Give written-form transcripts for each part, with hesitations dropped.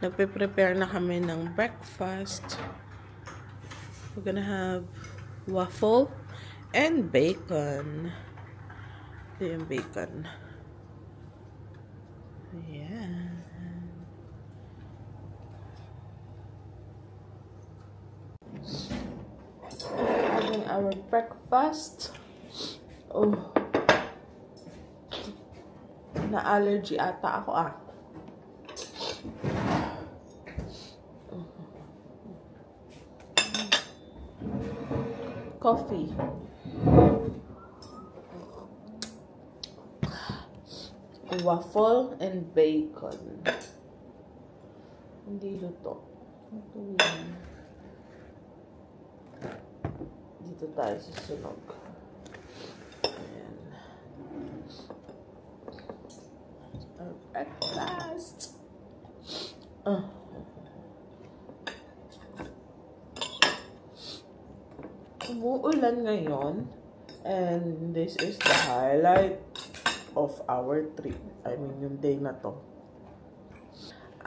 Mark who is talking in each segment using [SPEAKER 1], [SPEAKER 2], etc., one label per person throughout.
[SPEAKER 1] Nagpe-prepare na kami ng breakfast. We're gonna have waffle and bacon. Ito yung bacon. Yeah. Having our breakfast. Oh. Na-allergy ata ako Coffee. Waffle and bacon. Hindi luto. Ito yan. Dito tayo sa sunog. Ayan. Our breakfast. Umuulan ngayon. And this is the highlight of our trip. I mean, yung day na to.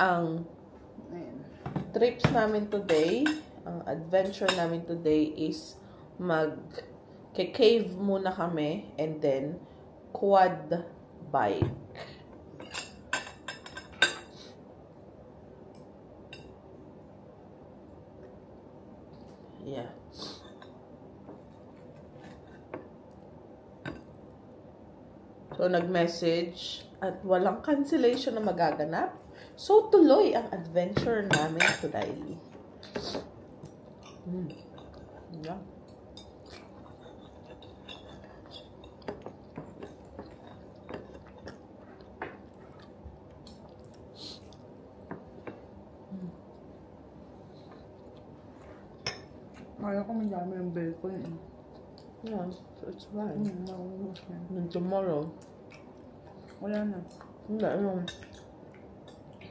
[SPEAKER 1] Ang trips namin today, ang adventure namin today is mag-cave muna kami and then quad bike. Yeah. So, nag-message at walang cancellation na magaganap. So, tuloy ang adventure namin today. Yeah.
[SPEAKER 2] Kaya ko madami yung bacon eh.
[SPEAKER 1] Yeah, so it's fine.
[SPEAKER 2] Nakulos na.
[SPEAKER 1] And tomorrow,
[SPEAKER 2] Wala na.
[SPEAKER 1] wala yung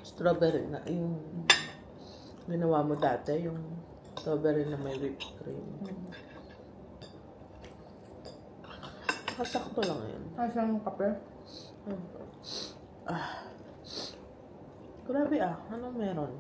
[SPEAKER 1] strawberry na, yung ginawa mo dati, yung strawberry na may whipped cream. Kasakto lang yun.
[SPEAKER 2] Saan yung kape?
[SPEAKER 1] Grabe anong meron?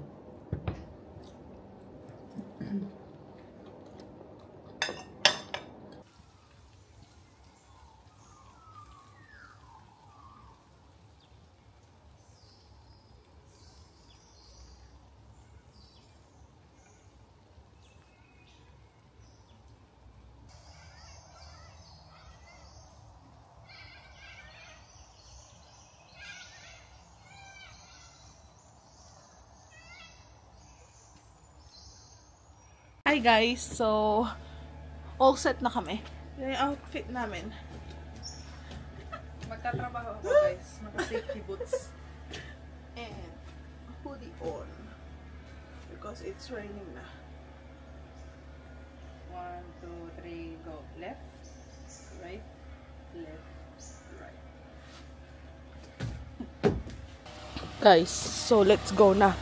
[SPEAKER 1] Hi guys, so all set na kami. Yung outfit namin.
[SPEAKER 2] Magtatrabaho ako guys. Naka-safety boots.
[SPEAKER 1] And hoodie on. Because it's raining na.
[SPEAKER 2] 1, 2, 3, go. Left, right, left, right.
[SPEAKER 1] Guys, so let's go na.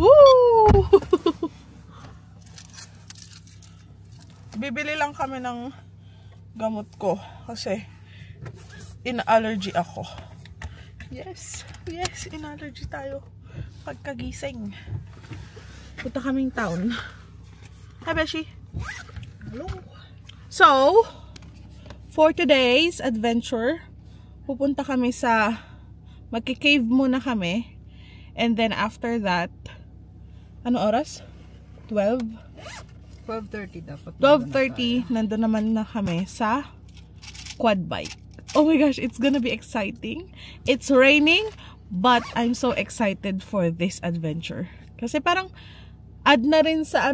[SPEAKER 1] Woo! Bibili lang kami ng gamot ko kasi in-allergy ako. Yes, in-allergy tayo pagkagising. Punta kaming town. Hi, Beshi.
[SPEAKER 2] Hello.
[SPEAKER 1] So, for today's adventure, pupunta kami sa magki-cave muna kami. And then after that, ano oras? 12?
[SPEAKER 2] 12:30 dapat.
[SPEAKER 1] 12:30, nandun naman na kami sa quad bike. Oh my gosh, it's gonna be exciting. It's raining, but I'm so excited for this adventure. Kasi parang add na rin sa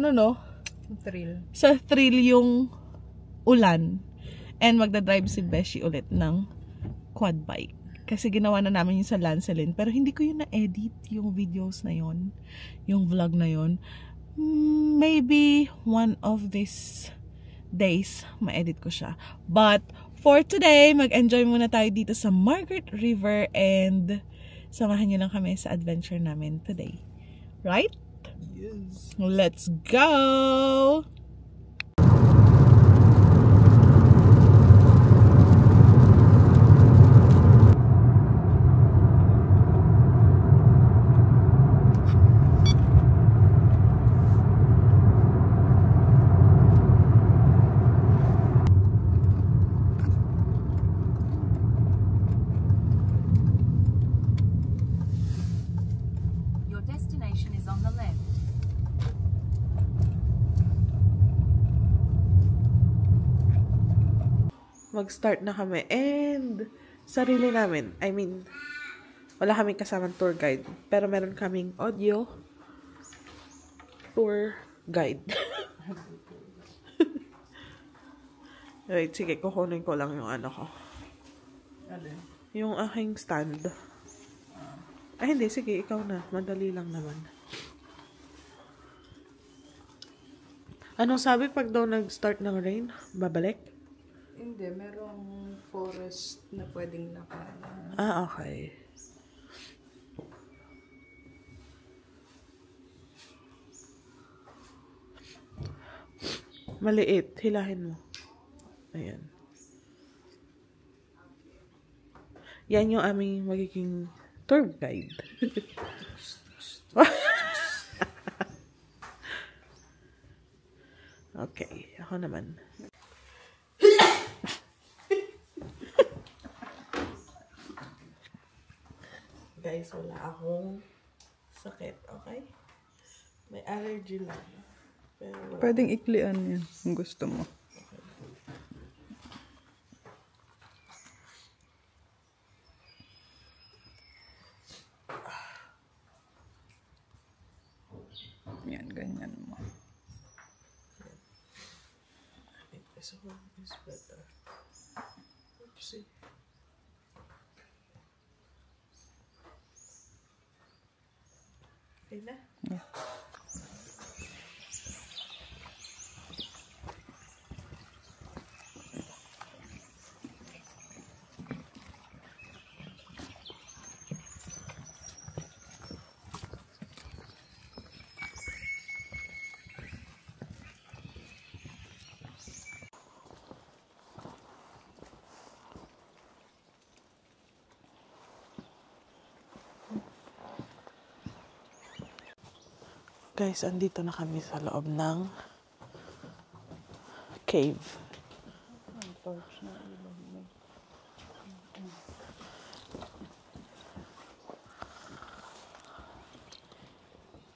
[SPEAKER 2] Thrill.
[SPEAKER 1] sa thrill yung ulan. And magdadrive si Beshi ulit ng quad bike. Kasi ginawa na namin yung sa Lancelin. Pero hindi ko yun na-edit, yung videos na yun. Yung vlog na yun. Maybe one of these days, ma-edit ko siya. But for today, mag-enjoy muna tayo dito sa Margaret River. And samahan nyo lang kami sa adventure namin today. Right?
[SPEAKER 2] Yes.
[SPEAKER 1] Let's go! mag-start na kami. And, sarili namin. I mean, wala kaming kasamang tour guide. Pero meron kaming audio tour guide. Wait, sige, kukunin ko lang yung ano ko.
[SPEAKER 2] Alin?
[SPEAKER 1] Yung aking stand. Ay, hindi. Sige, ikaw na. Madali lang naman. Anong sabi pag daw nag-start ng rain? Babalik?
[SPEAKER 2] Hindi, merong forest na pwedeng nakalaan.
[SPEAKER 1] Ah, okay. Maliit. Hilahin mo. Ayan. Yan yung aming magiging tour guide. Okay. Ako naman. Guys, wala akong sakit. Okay? May allergy lang. Pero wala.
[SPEAKER 3] Pwedeng iklian yan kung gusto mo. Yan, ganyan mo.
[SPEAKER 1] I think this one is better. Oopsie. Okay na?
[SPEAKER 3] Yeah.
[SPEAKER 1] Guys, andito na kami sa loob ng cave.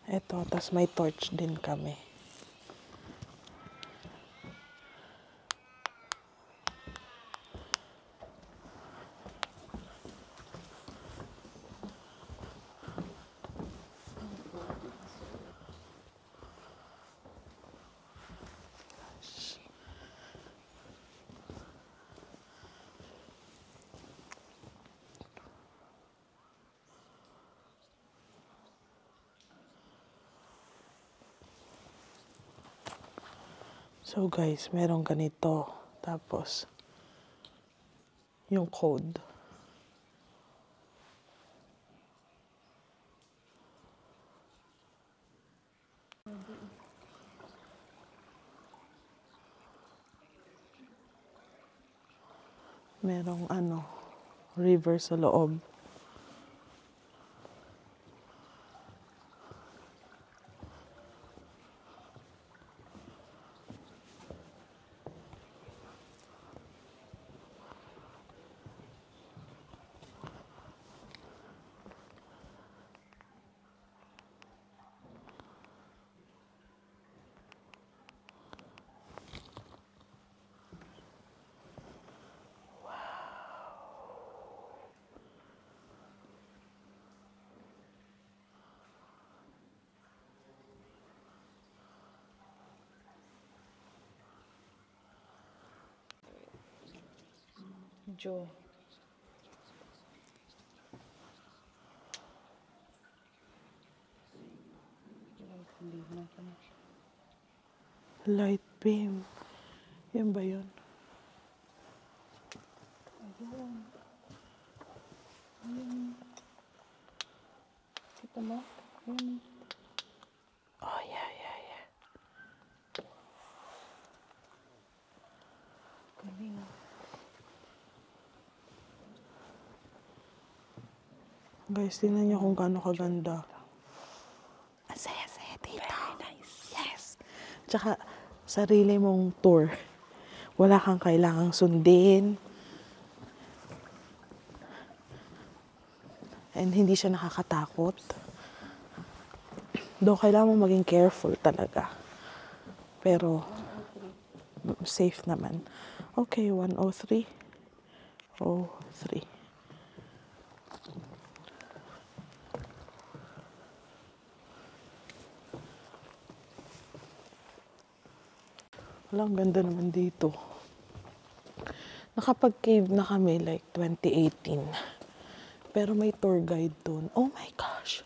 [SPEAKER 1] Eto, tas may torch din kami. So guys, merong ganito. Tapos, yung code. Merong river sa loob.
[SPEAKER 3] Joe.
[SPEAKER 1] Light beam. Yan ba yun?
[SPEAKER 3] Ayun. Ayun. Kita mo? Ayun.
[SPEAKER 1] Oh, yeah.
[SPEAKER 3] Galing.
[SPEAKER 1] Guys, tingnan nyo kung gaano kaganda. Ang saya-saya dito.
[SPEAKER 3] Very nice.
[SPEAKER 1] Yes. Tsaka, sarili mong tour. Wala kang kailangang sundin. And hindi siya nakakatakot. Though, kailangan mong maging careful talaga. Pero, safe naman. Okay, 103. 03. Wala, ang ganda naman dito. Nakapag-cave na kami like 2018. Pero may tour guide dun. Oh my gosh!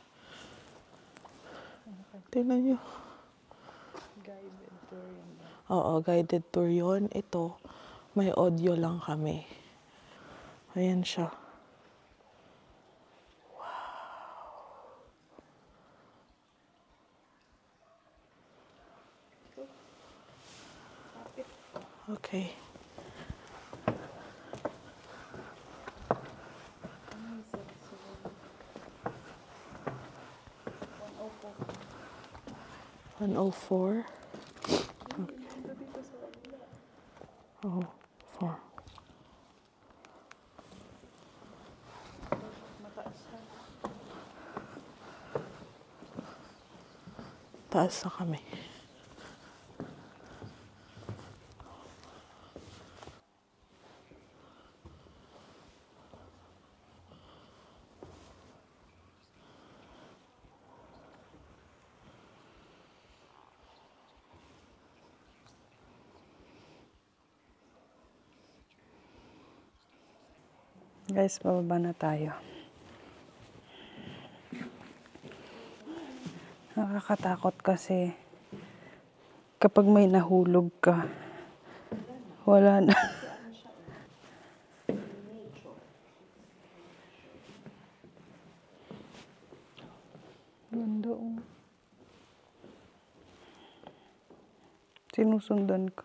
[SPEAKER 1] Tingnan nyo.
[SPEAKER 3] Guided tour yun.
[SPEAKER 1] Oo, guided tour yun. Ito, may audio lang kami. Ayan siya. Wow. Okay.
[SPEAKER 3] Ano yung sensor? 104.
[SPEAKER 1] 104. Oh, 4.
[SPEAKER 3] Mataas na.
[SPEAKER 1] Taas na kami.
[SPEAKER 3] Guys, bababa na tayo. Nakakatakot kasi kapag may nahulog ka, wala na. Ganda oh. Sinusundan ka.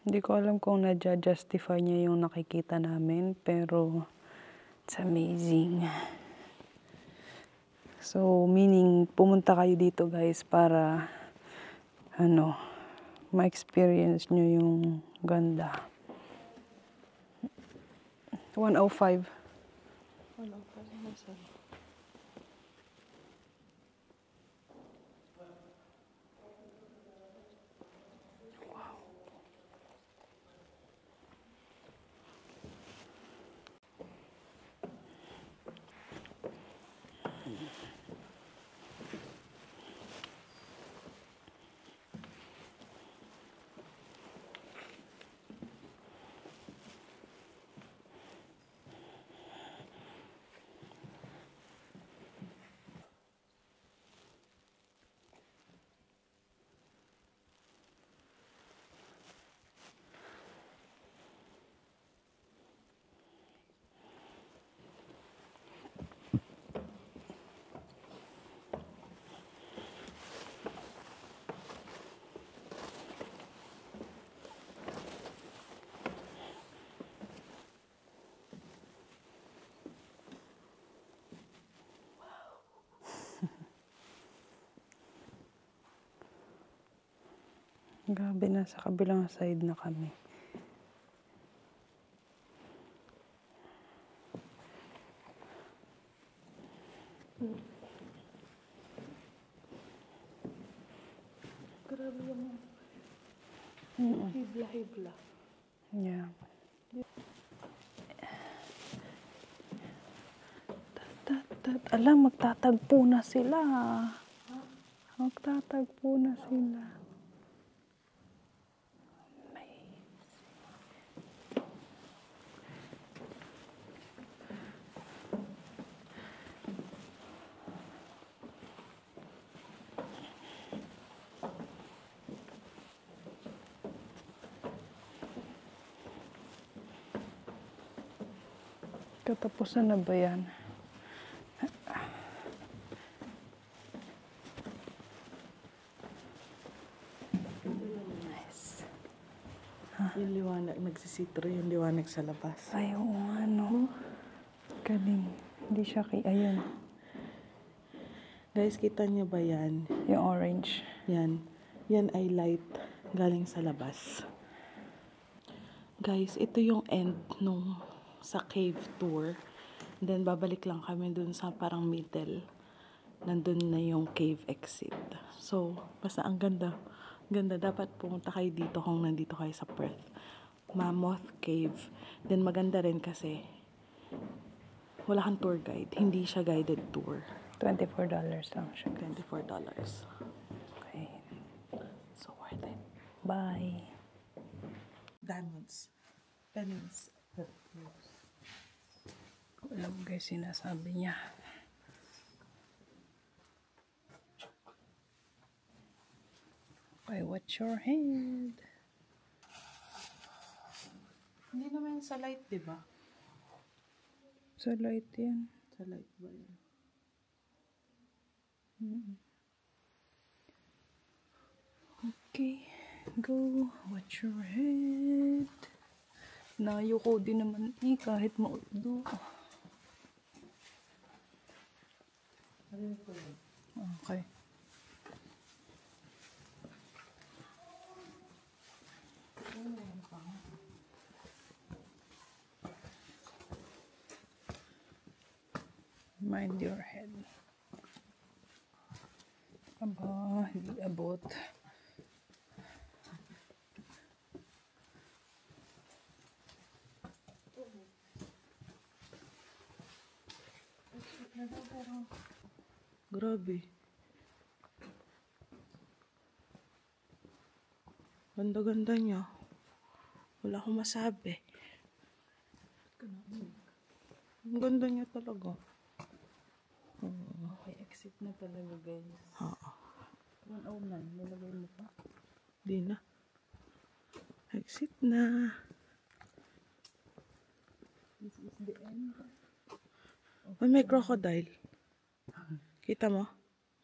[SPEAKER 3] Hindi ko alam kung na-justify niya yung nakikita namin, pero it's amazing. So, meaning, pumunta kayo dito guys para, ma-experience nyo yung ganda. 105.
[SPEAKER 1] 105.
[SPEAKER 3] Grabe, nasa kabilang side na kami.
[SPEAKER 1] Grabe yung hibla-hibla.
[SPEAKER 3] Yeah. Alam, magtatagpo na sila. Magtatagpo na sila. Katapusan na ba yan? Nice.
[SPEAKER 1] Yung liwanag, nagsisitro yung liwanag sa labas.
[SPEAKER 3] Ay, oo nga, no? Galing. Hindi siya ayun.
[SPEAKER 1] Guys, kita niyo ba yan?
[SPEAKER 3] Yung orange.
[SPEAKER 1] Yan. Yan ay light galing sa labas. Guys, ito yung end nung sa cave tour. Then, babalik lang kami dun sa parang middle. Nandun na yung cave exit. So, basta ang ganda. Ganda, dapat pumunta kayo dito kung nandito kayo sa Perth. Mammoth Cave. Then maganda rin kasi wala kang tour guide. Hindi siya guided tour.
[SPEAKER 3] $24 lang siya.
[SPEAKER 1] $24.
[SPEAKER 3] Okay.
[SPEAKER 1] So worth it.
[SPEAKER 3] Bye.
[SPEAKER 1] Diamonds. Pennies.
[SPEAKER 3] Alam mo guys, sinasabi niya. Okay, watch your head.
[SPEAKER 1] Hindi naman sa light, di ba?
[SPEAKER 3] Sa light yan.
[SPEAKER 1] Sa light ba yun?
[SPEAKER 3] Okay, go. Watch your head. Nayo ko din naman kahit mauldo. Okay. Mind your head. Aba, hindi abot.
[SPEAKER 1] Grabe. Ganda-ganda niya. Wala akong masabi. Ang ganda niya talaga.
[SPEAKER 3] Okay, exit na talaga guys.
[SPEAKER 1] Oo.
[SPEAKER 3] 109, nilagay mo pa?
[SPEAKER 1] Di na. Exit na.
[SPEAKER 3] This is the end.
[SPEAKER 1] May crocodile. Kita mo?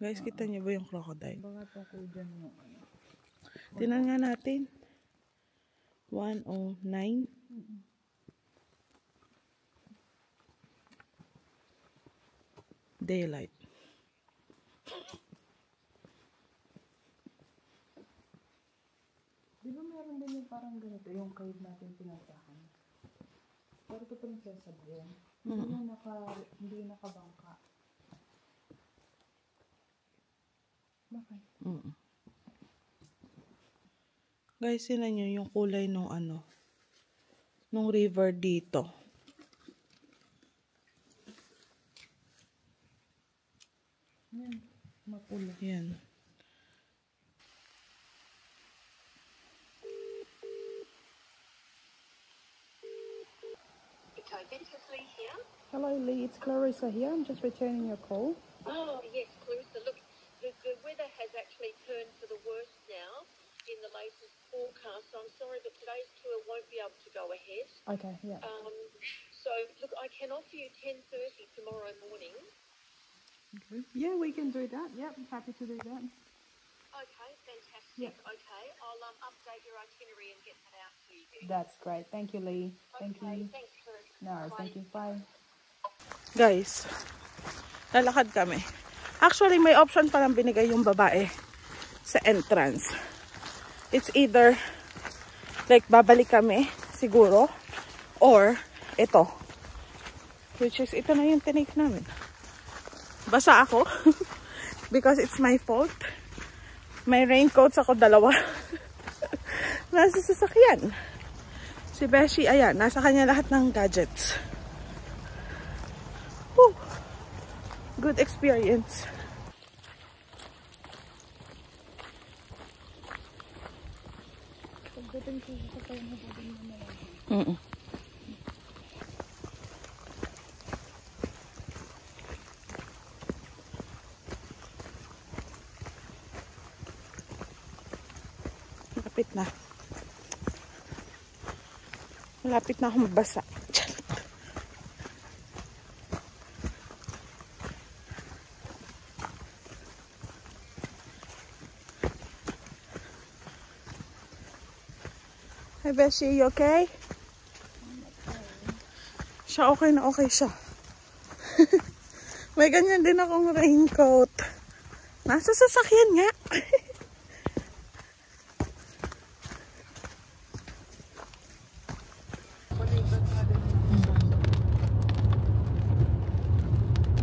[SPEAKER 1] Guys, kita niyo ba yung crocodile?
[SPEAKER 3] Baka tungkol dyan yung ano.
[SPEAKER 1] Tingnan nga natin. 109. Daylight.
[SPEAKER 3] Di ba meron din yung parang ganito, yung cave natin pinuntahan? Pero ito pa rin siya sa buwan. Hindi nakabangka. Bakit?
[SPEAKER 1] Guys, sinan nyo yung kulay nung ano, nung river dito.
[SPEAKER 3] Yan, mapula.
[SPEAKER 1] Yan.
[SPEAKER 3] Hello Lee, it's Clarissa here. I'm just returning your call.
[SPEAKER 4] Oh, yes, Clarissa. Look, the weather has actually turned for the worse now in the latest forecast. So I'm sorry, but today's tour won't be able to go ahead.
[SPEAKER 3] Okay, yeah.
[SPEAKER 4] So, look, I can offer you 10:30 tomorrow morning.
[SPEAKER 3] Okay. Yeah, we can do that. Yep, I'm happy to do that.
[SPEAKER 4] Okay, fantastic.
[SPEAKER 3] Yeah.
[SPEAKER 4] Okay, I'll update your itinerary and get that out to you.
[SPEAKER 3] That's great. Thank you, Lee. Thank
[SPEAKER 4] Okay,
[SPEAKER 3] you.
[SPEAKER 4] thanks, Clarissa.
[SPEAKER 3] No, thank you. Bye.
[SPEAKER 1] Guys, lalakad kami. Actually, may option palang binigay yung babae sa entrance. It's either, like, babalik kami, siguro, or, ito. Which is, ito na yung tinake namin. Basa ako. Because it's my fault. May raincoats ako, dalawa. Nasa sasakyan. Si Beshi, ayan, nasa kanya lahat ng gadgets. Woo! Good experience. Malapit na. Malapit na ako mabasa. Hi Beshi, you okay? Siya okay na okay siya. May ganyan din akong raincoat. Nasa sasakyan nga.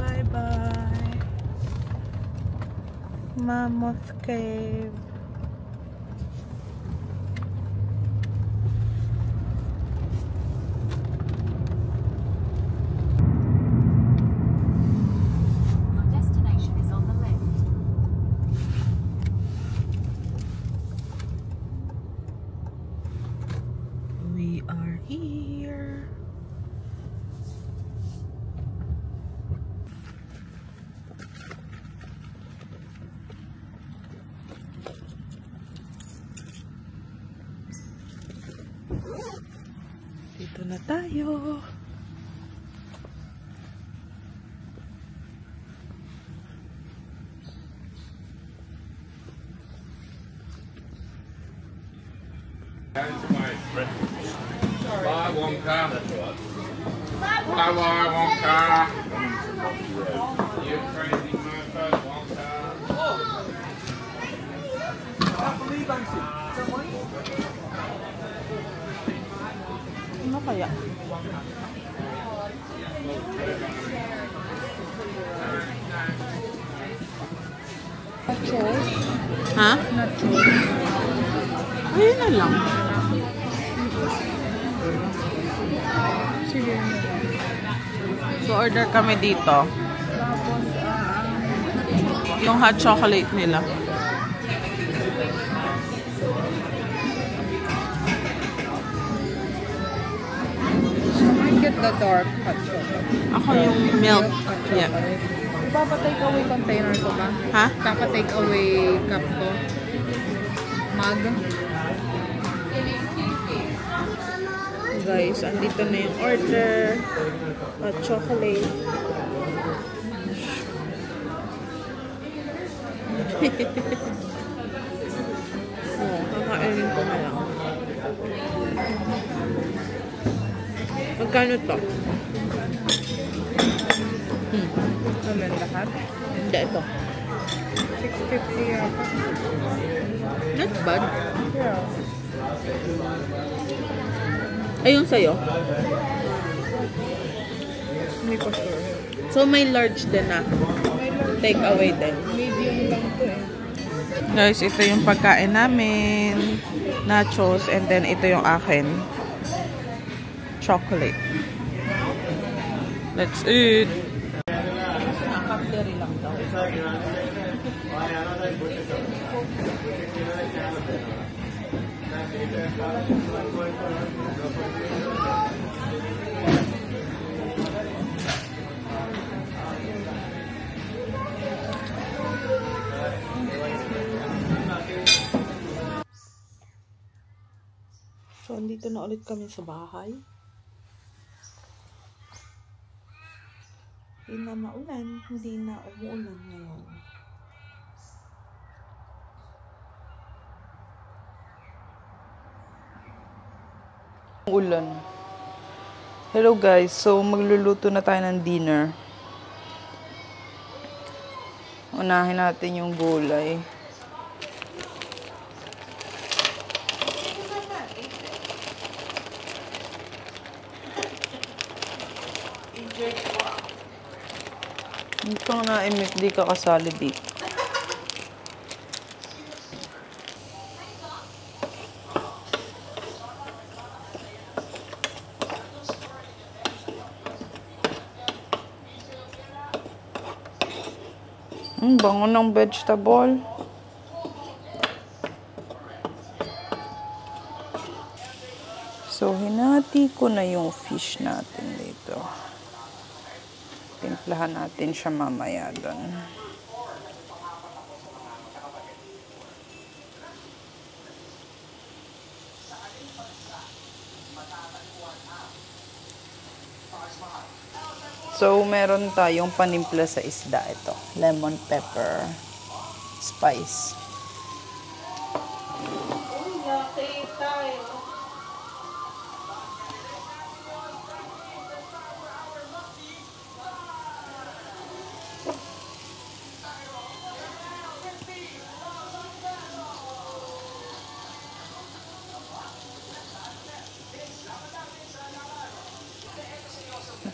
[SPEAKER 1] Bye-bye. Mammoth Cave. na tayo.
[SPEAKER 5] Buy one car. Buy one car. You crazy motherfucker, one car.
[SPEAKER 1] Ano kaya?
[SPEAKER 3] Nachos?
[SPEAKER 1] Ha?
[SPEAKER 3] Nachos.
[SPEAKER 1] Ayun na lang.
[SPEAKER 3] Sige na.
[SPEAKER 1] So, order kami dito.
[SPEAKER 3] Tapos,
[SPEAKER 1] Yung hot chocolate nila.
[SPEAKER 3] I get the dark hot chocolate.
[SPEAKER 1] Ako yung milk.
[SPEAKER 3] Hot
[SPEAKER 1] Yeah.
[SPEAKER 3] chocolate. Ipapa-take away container ko ba?
[SPEAKER 1] Ha?
[SPEAKER 3] Papa-take away cup ko. Mug.
[SPEAKER 1] Guys, andito na yung order. Hot chocolate. Oh, kakainin ko na lang. Magkano to?
[SPEAKER 3] Ano lahat?
[SPEAKER 1] Hindi, ito.
[SPEAKER 3] 650 yata.
[SPEAKER 1] Not bad.
[SPEAKER 3] Yeah.
[SPEAKER 1] Ayun sa'yo.
[SPEAKER 3] Hindi ko sure.
[SPEAKER 1] So, may large din na. Take away din.
[SPEAKER 3] Medium lang to eh.
[SPEAKER 1] Guys, ito yung pagkain namin. Nachos. And then, ito yung akin. Chocolate. Let's eat. Cutlery lang daw. So, andito na ulit kami sa bahay. Hindi na maulan. Hindi na umuulan ngayon. Ulan. Hello guys. So, magluluto na tayo ng dinner. Unahin natin yung gulay. Ito na imik, di ka kasali dito. Bango ng vegetable. So, hinati ko na yung fish natin dito. Timplahan natin siya mamaya doon. So, meron tayong panimpla sa isda ito. Lemon pepper, spice.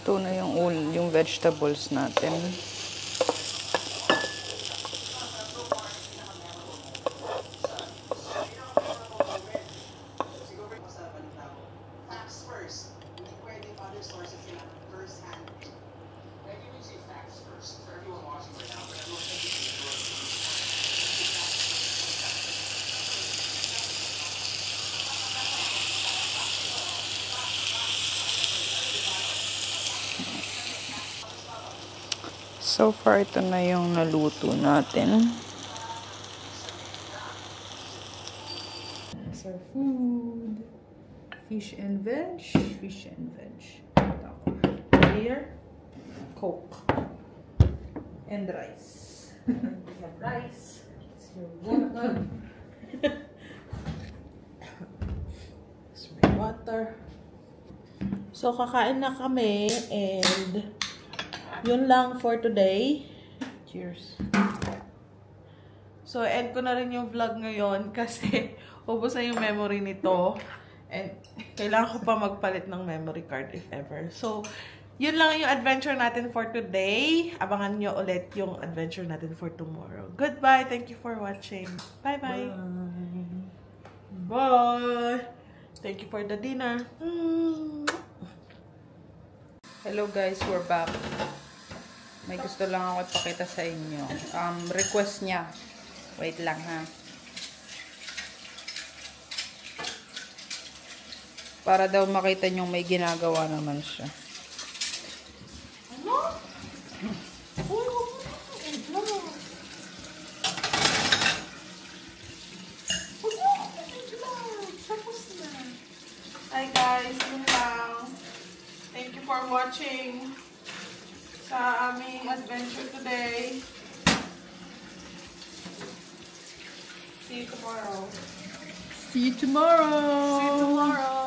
[SPEAKER 1] Ito na yung vegetables natin. So far, ito na yung naluto natin.
[SPEAKER 3] It's our food. Fish and veg. Fish and veg. Here, Coke. And rice. We have rice. It's your water. It's my water.
[SPEAKER 1] So, kakain na kami and yun lang for today.
[SPEAKER 3] Cheers.
[SPEAKER 1] So, end ko na rin yung vlog ngayon kasi ubos na yung memory nito. And kailangan ko pa magpalit ng memory card if ever. So, yun lang yung adventure natin for today. Abangan nyo ulit yung adventure natin for tomorrow. Goodbye. Thank you for watching. Bye-bye. Bye. Thank you for the dinner.
[SPEAKER 3] Hello guys, we're back. May gusto lang ako ipakita sa inyo. Request niya. Wait lang ha. Para daw makita nyo may ginagawa naman siya.
[SPEAKER 1] Hi guys, yun lang. Thank you for watching sa aming adventure today. See you tomorrow.
[SPEAKER 3] See you tomorrow!
[SPEAKER 1] See you tomorrow!